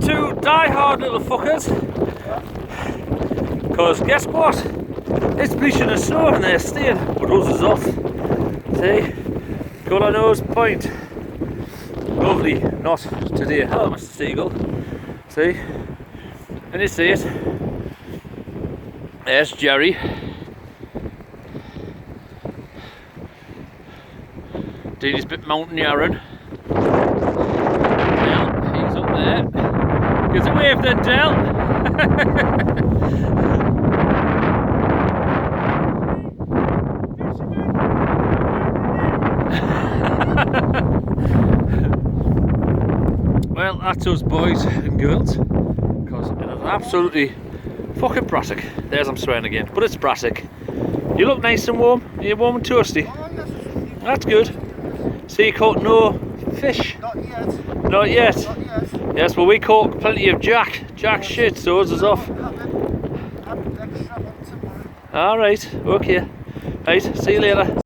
Two die-hard little fuckers. Because guess what? It's bleaching and snow and they're staying, but us is off. See? Nose Point. Lovely. Not today. Hello, Mr. Seagull. See? And you see it. There's Jerry. Did his bit mountaineering. Del, he's up there. Gives a wave then, Del. Well, that's us boys and girls. Because it is absolutely fucking brassic. There's I'm swearing again, but it's brassic. You look nice and warm. You're warm and toasty. That's good. So you caught no fish? Not yet. Not yet? Not yet. Yes, well we caught plenty of jack. Jack shit, so ours is off. Alright, okay. Right, see you later.